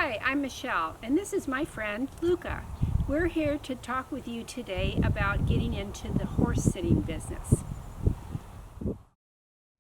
Hi, I'm Michelle, and this is my friend Luca. We're here to talk with you today about getting into the horse sitting business.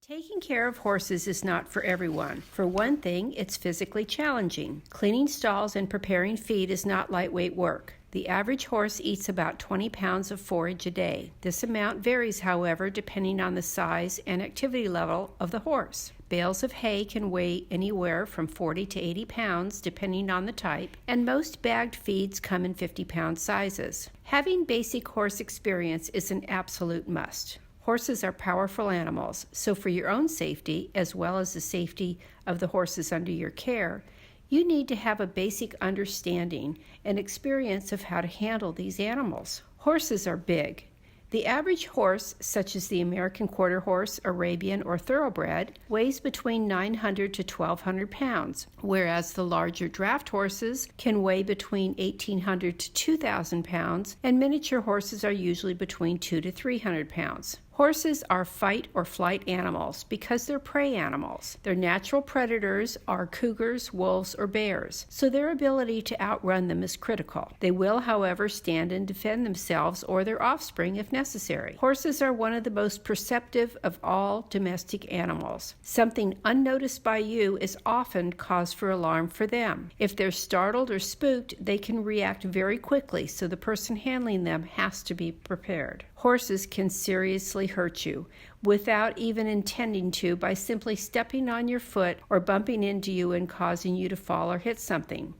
Taking care of horses is not for everyone. For one thing, it's physically challenging. Cleaning stalls and preparing feed is not lightweight work. The average horse eats about 20 pounds of forage a day. This amount varies, however, depending on the size and activity level of the horse. Bales of hay can weigh anywhere from 40 to 80 pounds, depending on the type, and most bagged feeds come in 50-pound sizes. Having basic horse experience is an absolute must. Horses are powerful animals, so for your own safety, as well as the safety of the horses under your care, you need to have a basic understanding and experience of how to handle these animals. Horses are big. The average horse, such as the American Quarter Horse, Arabian, or Thoroughbred, weighs between 900 to 1,200 pounds, whereas the larger draft horses can weigh between 1,800 to 2,000 pounds, and miniature horses are usually between 200 to 300 pounds. Horses are fight or flight animals because they're prey animals. Their natural predators are cougars, wolves, or bears, so their ability to outrun them is critical. They will, however, stand and defend themselves or their offspring if necessary. Horses are one of the most perceptive of all domestic animals. Something unnoticed by you is often cause for alarm for them. If they're startled or spooked, they can react very quickly, so the person handling them has to be prepared. Horses can seriously hurt you without even intending to by simply stepping on your foot or bumping into you and causing you to fall or hit something.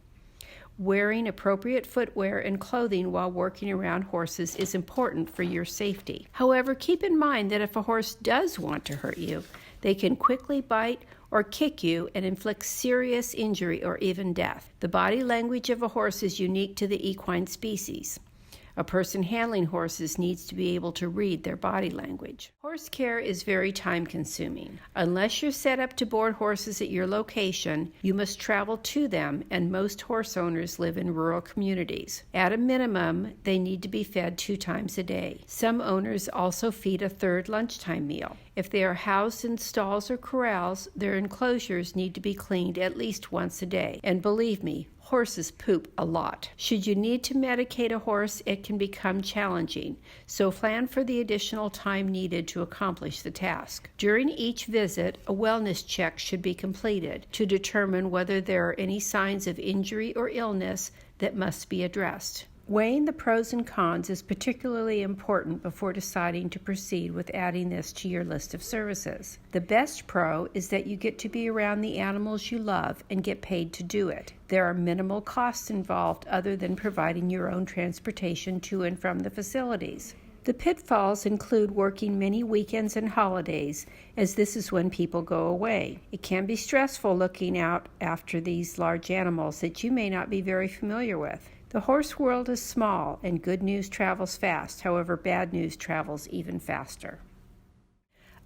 Wearing appropriate footwear and clothing while working around horses is important for your safety. However, keep in mind that if a horse does want to hurt you, they can quickly bite or kick you and inflict serious injury or even death. The body language of a horse is unique to the equine species. A person handling horses needs to be able to read their body language. Horse care is very time-consuming. Unless you're set up to board horses at your location, you must travel to them, and most horse owners live in rural communities. At a minimum, they need to be fed 2 times a day. Some owners also feed a third lunchtime meal. If they are housed in stalls or corrals, their enclosures need to be cleaned at least once a day. And believe me, horses poop a lot. Should you need to medicate a horse, it can become challenging, so plan for the additional time needed to accomplish the task. During each visit, a wellness check should be completed to determine whether there are any signs of injury or illness that must be addressed. Weighing the pros and cons is particularly important before deciding to proceed with adding this to your list of services. The best pro is that you get to be around the animals you love and get paid to do it. There are minimal costs involved other than providing your own transportation to and from the facilities. The pitfalls include working many weekends and holidays, as this is when people go away. It can be stressful looking out after these large animals that you may not be very familiar with. The horse world is small, and good news travels fast. However, bad news travels even faster.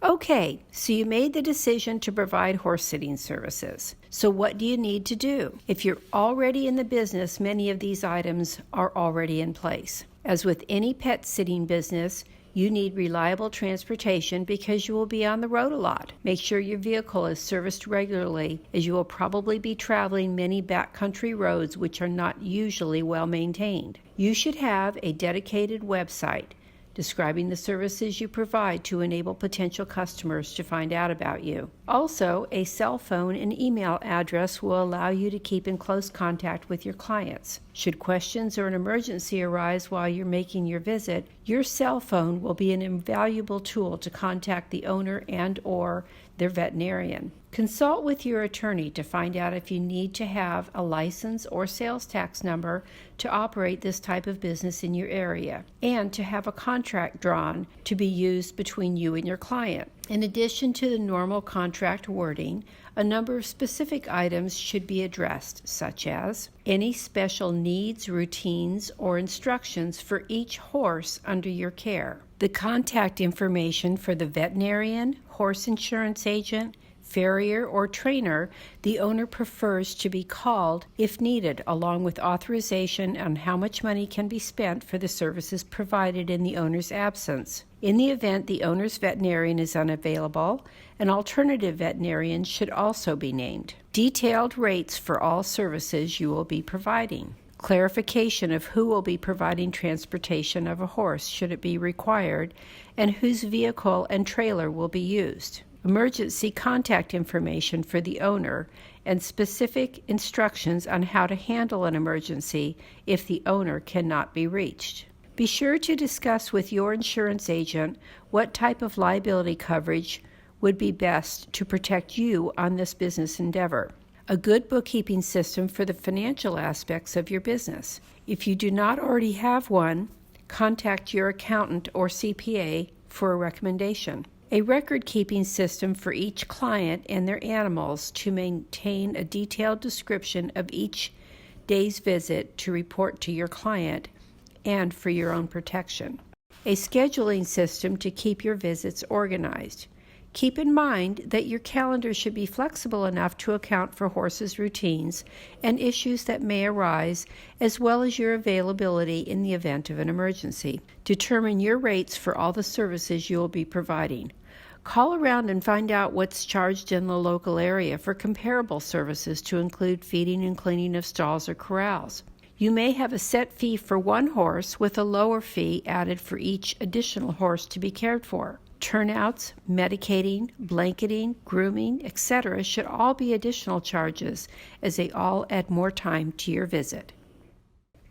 Okay, so you made the decision to provide horse sitting services. So what do you need to do? If you're already in the business, many of these items are already in place. As with any pet sitting business, you need reliable transportation because you will be on the road a lot. Make sure your vehicle is serviced regularly, as you will probably be traveling many backcountry roads which are not usually well maintained. You should have a dedicated website describing the services you provide to enable potential customers to find out about you. Also, a cell phone and email address will allow you to keep in close contact with your clients. Should questions or an emergency arise while you're making your visit, your cell phone will be an invaluable tool to contact the owner and/or their veterinarian. Consult with your attorney to find out if you need to have a license or sales tax number to operate this type of business in your area, and to have a contract drawn to be used between you and your client. In addition to the normal contract wording, a number of specific items should be addressed, such as any special needs, routines, or instructions for each horse under your care, the contact information for the veterinarian, horse insurance agent, farrier, or trainer the owner prefers to be called if needed, along with authorization on how much money can be spent for the services provided in the owner's absence. In the event the owner's veterinarian is unavailable, an alternative veterinarian should also be named. Detailed rates for all services you will be providing. Clarification of who will be providing transportation of a horse should it be required, and whose vehicle and trailer will be used. Emergency contact information for the owner and specific instructions on how to handle an emergency if the owner cannot be reached. Be sure to discuss with your insurance agent what type of liability coverage would be best to protect you on this business endeavor. A good bookkeeping system for the financial aspects of your business. If you do not already have one, contact your accountant or CPA for a recommendation. A record-keeping system for each client and their animals to maintain a detailed description of each day's visit to report to your client and for your own protection. A scheduling system to keep your visits organized. Keep in mind that your calendar should be flexible enough to account for horses' routines and issues that may arise, as well as your availability in the event of an emergency. Determine your rates for all the services you will be providing. Call around and find out what's charged in the local area for comparable services to include feeding and cleaning of stalls or corrals. You may have a set fee for one horse with a lower fee added for each additional horse to be cared for. Turnouts, medicating, blanketing, grooming, etc. should all be additional charges, as they all add more time to your visit.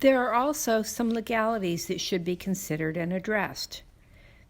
There are also some legalities that should be considered and addressed.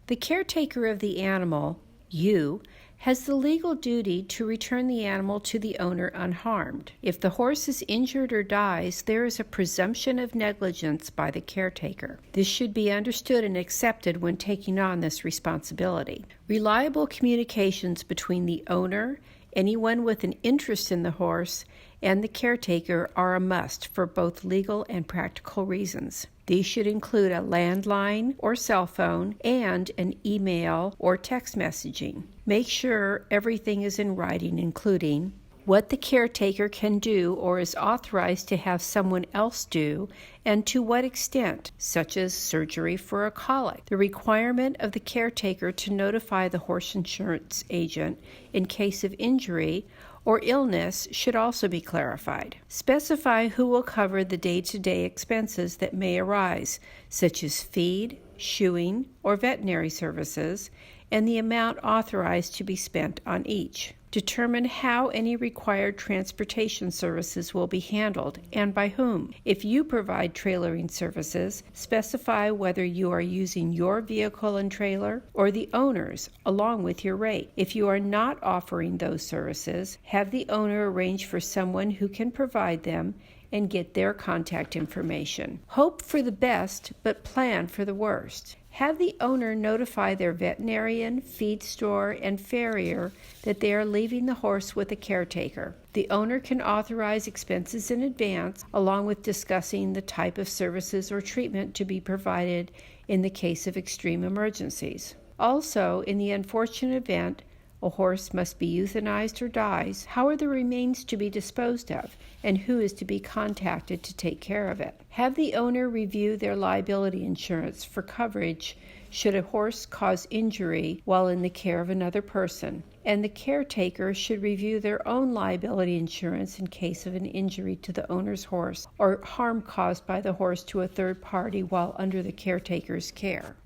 The caretaker of the animal, you, has the legal duty to return the animal to the owner unharmed. If the horse is injured or dies, there is a presumption of negligence by the caretaker. This should be understood and accepted when taking on this responsibility. Reliable communications between the owner, anyone with an interest in the horse, and the caretaker are a must for both legal and practical reasons. These should include a landline or cell phone and an email or text messaging. Make sure everything is in writing, including what the caretaker can do or is authorized to have someone else do, and to what extent, such as surgery for a colic. The requirement of the caretaker to notify the horse insurance agent in case of injury or illness should also be clarified. Specify who will cover the day-to-day expenses that may arise, such as feed, shoeing, or veterinary services, and the amount authorized to be spent on each. Determine how any required transportation services will be handled and by whom. If you provide trailering services, specify whether you are using your vehicle and trailer or the owner's, along with your rate. If you are not offering those services, have the owner arrange for someone who can provide them and get their contact information. Hope for the best, but plan for the worst. Have the owner notify their veterinarian, feed store, and farrier that they are leaving the horse with a caretaker. The owner can authorize expenses in advance, along with discussing the type of services or treatment to be provided in the case of extreme emergencies. Also, in the unfortunate event a horse must be euthanized or dies, how are the remains to be disposed of, and who is to be contacted to take care of it? Have the owner review their liability insurance for coverage should a horse cause injury while in the care of another person, and the caretaker should review their own liability insurance in case of an injury to the owner's horse or harm caused by the horse to a third party while under the caretaker's care.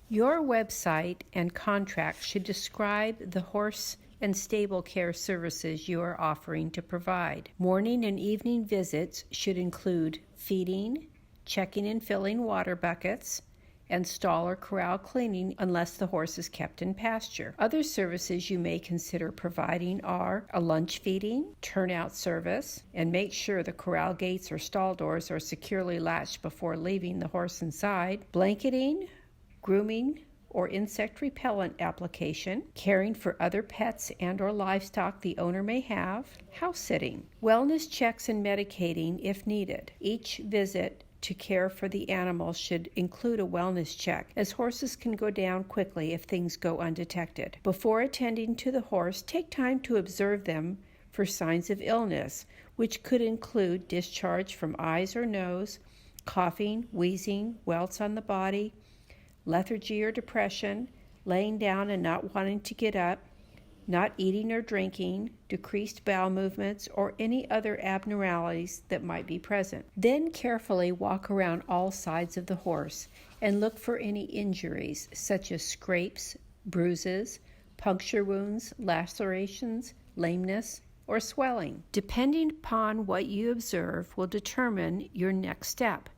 Your website and contract should describe the horse and stable care services you are offering to provide. Morning and evening visits should include feeding, checking and filling water buckets, and stall or corral cleaning unless the horse is kept in pasture. Other services you may consider providing are a lunch feeding, turnout service, and make sure the corral gates or stall doors are securely latched before leaving the horse inside, blanketing, grooming or insect repellent application, caring for other pets and or livestock the owner may have, house sitting, wellness checks and medicating if needed. Each visit to care for the animal should include a wellness check, as horses can go down quickly if things go undetected. Before attending to the horse, take time to observe them for signs of illness, which could include discharge from eyes or nose, coughing, wheezing, welts on the body, lethargy or depression, laying down and not wanting to get up, not eating or drinking, decreased bowel movements, or any other abnormalities that might be present. Then carefully walk around all sides of the horse and look for any injuries such as scrapes, bruises, puncture wounds, lacerations, lameness, or swelling. Depending upon what you observe will determine your next step.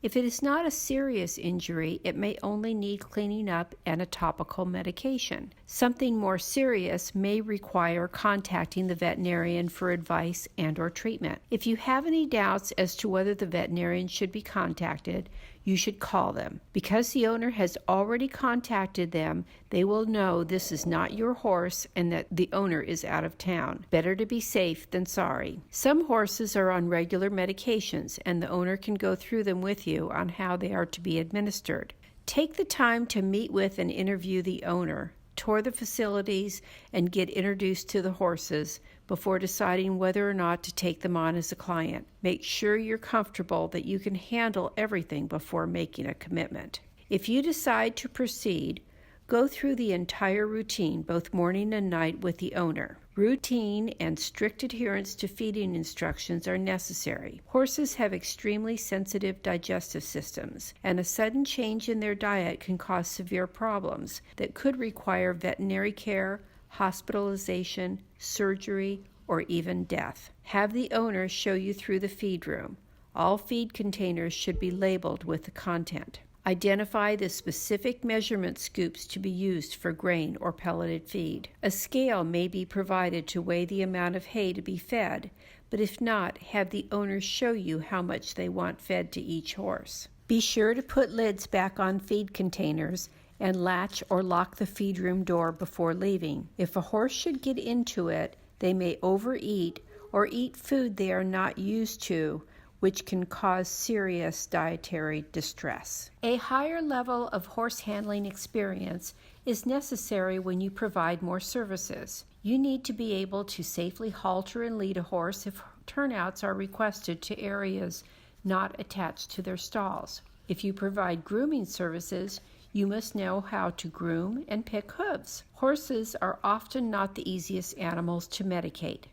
If it is not a serious injury, it may only need cleaning up and a topical medication. Something more serious may require contacting the veterinarian for advice and/or treatment. If you have any doubts as to whether the veterinarian should be contacted, you should call them. Because the owner has already contacted them, they will know this is not your horse and that the owner is out of town. Better to be safe than sorry. Some horses are on regular medications, and the owner can go through them with you on how they are to be administered. Take the time to meet with and interview the owner, tour the facilities, and get introduced to the horses before deciding whether or not to take them on as a client. Make sure you're comfortable that you can handle everything before making a commitment. If you decide to proceed, go through the entire routine, both morning and night, with the owner. Routine and strict adherence to feeding instructions are necessary. Horses have extremely sensitive digestive systems, and a sudden change in their diet can cause severe problems that could require veterinary care, hospitalization, surgery, or even death. Have the owner show you through the feed room. All feed containers should be labeled with the content. Identify the specific measurement scoops to be used for grain or pelleted feed. A scale may be provided to weigh the amount of hay to be fed, but if not, have the owner show you how much they want fed to each horse. Be sure to put lids back on feed containers and latch or lock the feed room door before leaving. If a horse should get into it, they may overeat or eat food they are not used to, which can cause serious dietary distress. A higher level of horse handling experience is necessary when you provide more services. You need to be able to safely halter and lead a horse if turnouts are requested to areas not attached to their stalls. If you provide grooming services, you must know how to groom and pick hooves. Horses are often not the easiest animals to medicate.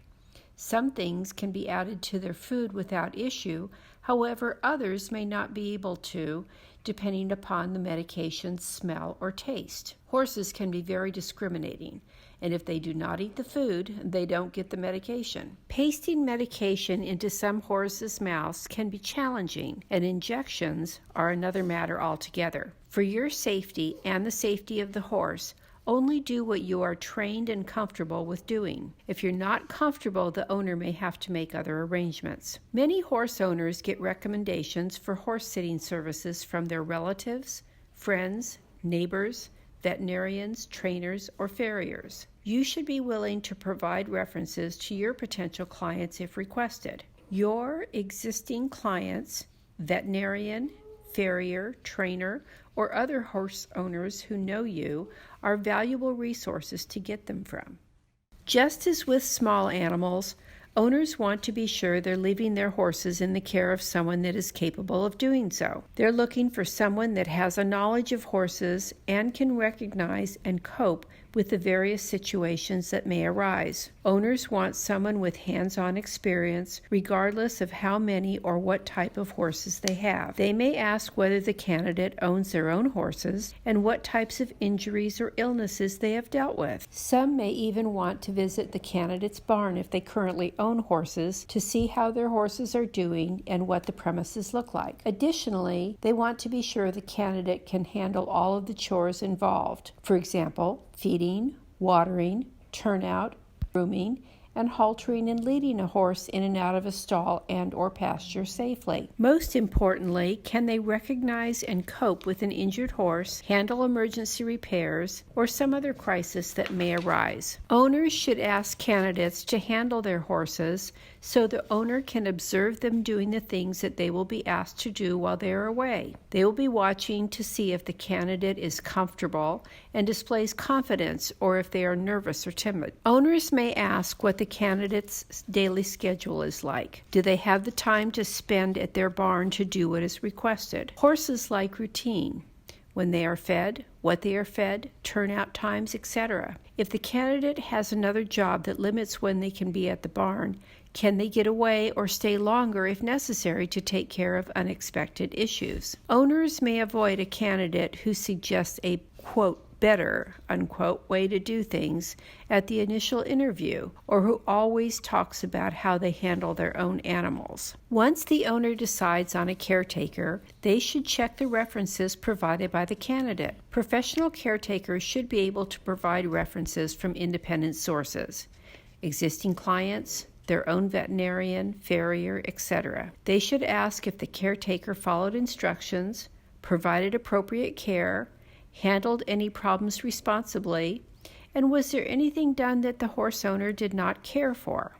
Some things can be added to their food without issue, however, others may not be able to, depending upon the medication's smell or taste. Horses can be very discriminating, and if they do not eat the food, they don't get the medication. Pasting medication into some horses' mouths can be challenging, and injections are another matter altogether. For your safety and the safety of the horse, only do what you are trained and comfortable with doing. If you're not comfortable, the owner may have to make other arrangements. Many horse owners get recommendations for horse sitting services from their relatives, friends, neighbors, veterinarians, trainers, or farriers. You should be willing to provide references to your potential clients if requested. Your existing clients, veterinarian, farrier, trainer, or other horse owners who know you are valuable resources to get them from. Just as with small animals, owners want to be sure they're leaving their horses in the care of someone that is capable of doing so. They're looking for someone that has a knowledge of horses and can recognize and cope with the various situations that may arise. Owners want someone with hands-on experience, regardless of how many or what type of horses they have. They may ask whether the candidate owns their own horses and what types of injuries or illnesses they have dealt with. Some may even want to visit the candidate's barn if they currently own horses to see how their horses are doing and what the premises look like. Additionally, they want to be sure the candidate can handle all of the chores involved. For example, feeding, watering, turnout, grooming, and haltering and leading a horse in and out of a stall and or pasture safely. Most importantly, can they recognize and cope with an injured horse, handle emergency repairs, or some other crisis that may arise? Owners should ask candidates to handle their horses so the owner can observe them doing the things that they will be asked to do while they are away. They will be watching to see if the candidate is comfortable and displays confidence or if they are nervous or timid. Owners may ask what the candidate's daily schedule is like. Do they have the time to spend at their barn to do what is requested? Horses like routine. When they are fed, what they are fed, turnout times, etc. If the candidate has another job that limits when they can be at the barn, can they get away or stay longer if necessary to take care of unexpected issues? Owners may avoid a candidate who suggests a, quote, better, unquote, way to do things at the initial interview, or who always talks about how they handle their own animals. Once the owner decides on a caretaker, they should check the references provided by the candidate. Professional caretakers should be able to provide references from independent sources, existing clients, their own veterinarian, farrier, etc. They should ask if the caretaker followed instructions, provided appropriate care, handled any problems responsibly, and was there anything done that the horse owner did not care for?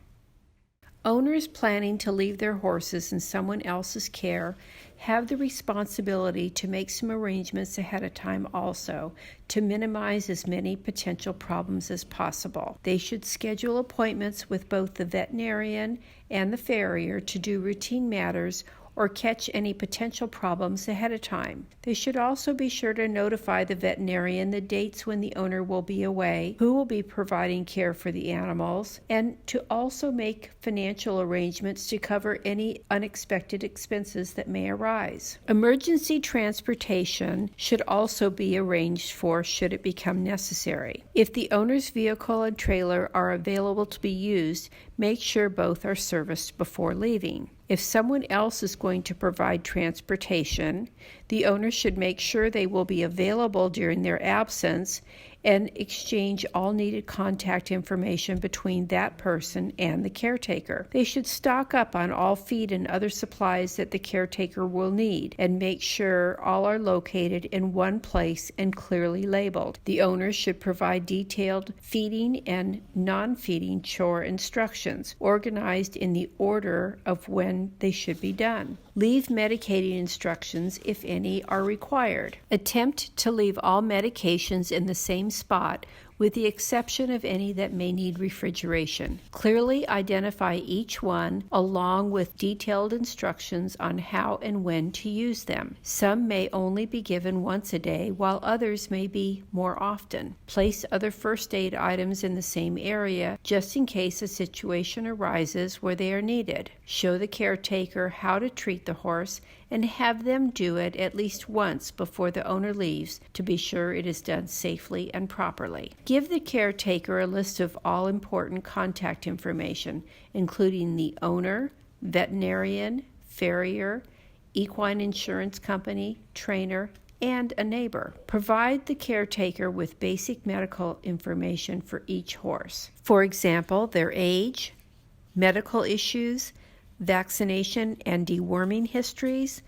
Owners planning to leave their horses in someone else's care have the responsibility to make some arrangements ahead of time also to minimize as many potential problems as possible. They should schedule appointments with both the veterinarian and the farrier to do routine matters or catch any potential problems ahead of time. They should also be sure to notify the veterinarian the dates when the owner will be away, who will be providing care for the animals, and to also make financial arrangements to cover any unexpected expenses that may arise. Emergency transportation should also be arranged for should it become necessary. If the owner's vehicle and trailer are available to be used, make sure both are serviced before leaving. If someone else is going to provide transportation, the owner should make sure they will be available during their absence and exchange all needed contact information between that person and the caretaker. They should stock up on all feed and other supplies that the caretaker will need and make sure all are located in one place and clearly labeled. The owner should provide detailed feeding and non-feeding chore instructions, organized in the order of when they should be done. Leave medicating instructions, if any, are required. Attempt to leave all medications in the same spot, with the exception of any that may need refrigeration. Clearly identify each one along with detailed instructions on how and when to use them. Some may only be given once a day, while others may be more often. Place other first aid items in the same area just in case a situation arises where they are needed. Show the caretaker how to treat the horse and have them do it at least once before the owner leaves to be sure it is done safely and properly. Give the caretaker a list of all important contact information, including the owner, veterinarian, farrier, equine insurance company, trainer, and a neighbor. Provide the caretaker with basic medical information for each horse. For example, their age, medical issues, vaccination and deworming histories,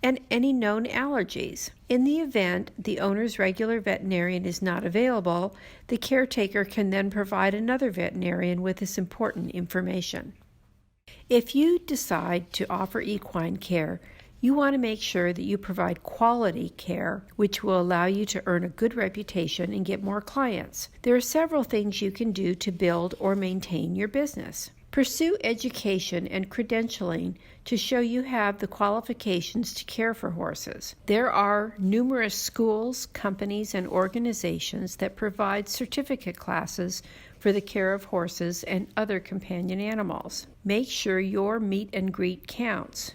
and any known allergies. In the event the owner's regular veterinarian is not available, the caretaker can then provide another veterinarian with this important information. If you decide to offer equine care, you want to make sure that you provide quality care, which will allow you to earn a good reputation and get more clients. There are several things you can do to build or maintain your business. Pursue education and credentialing to show you have the qualifications to care for horses. There are numerous schools, companies, and organizations that provide certificate classes for the care of horses and other companion animals. Make sure your meet and greet counts.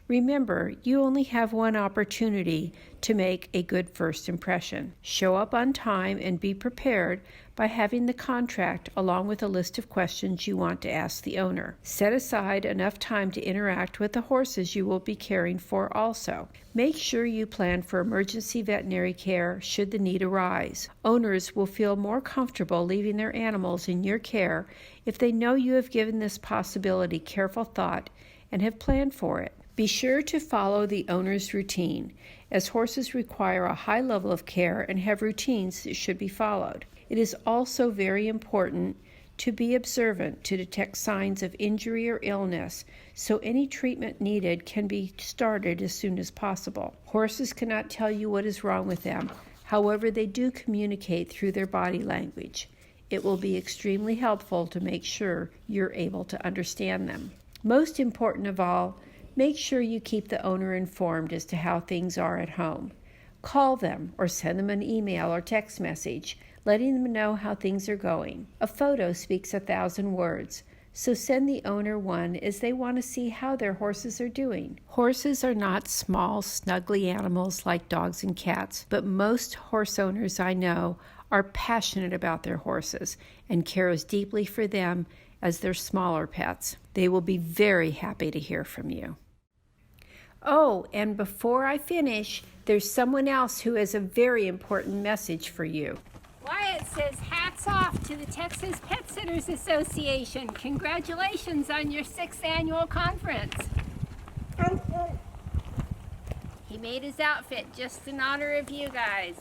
Remember, you only have one opportunity to make a good first impression. Show up on time and be prepared by having the contract along with a list of questions you want to ask the owner. Set aside enough time to interact with the horses you will be caring for also. Make sure you plan for emergency veterinary care should the need arise. Owners will feel more comfortable leaving their animals in your care if they know you have given this possibility careful thought and have planned for it. Be sure to follow the owner's routine, as horses require a high level of care and have routines that should be followed. It is also very important to be observant to detect signs of injury or illness, so any treatment needed can be started as soon as possible. Horses cannot tell you what is wrong with them, however, they do communicate through their body language. It will be extremely helpful to make sure you're able to understand them. Most important of all, make sure you keep the owner informed as to how things are at home. Call them or send them an email or text message, letting them know how things are going. A photo speaks 1,000 words, so send the owner one as they want to see how their horses are doing. Horses are not small, snuggly animals like dogs and cats, but most horse owners I know are passionate about their horses and care as deeply for them as their smaller pets. They will be very happy to hear from you. Oh, and before I finish, there's someone else who has a very important message for you. Wyatt says hats off to the Texas Pet Sitters Association. Congratulations on your 6th annual conference. He made his outfit just in honor of you guys.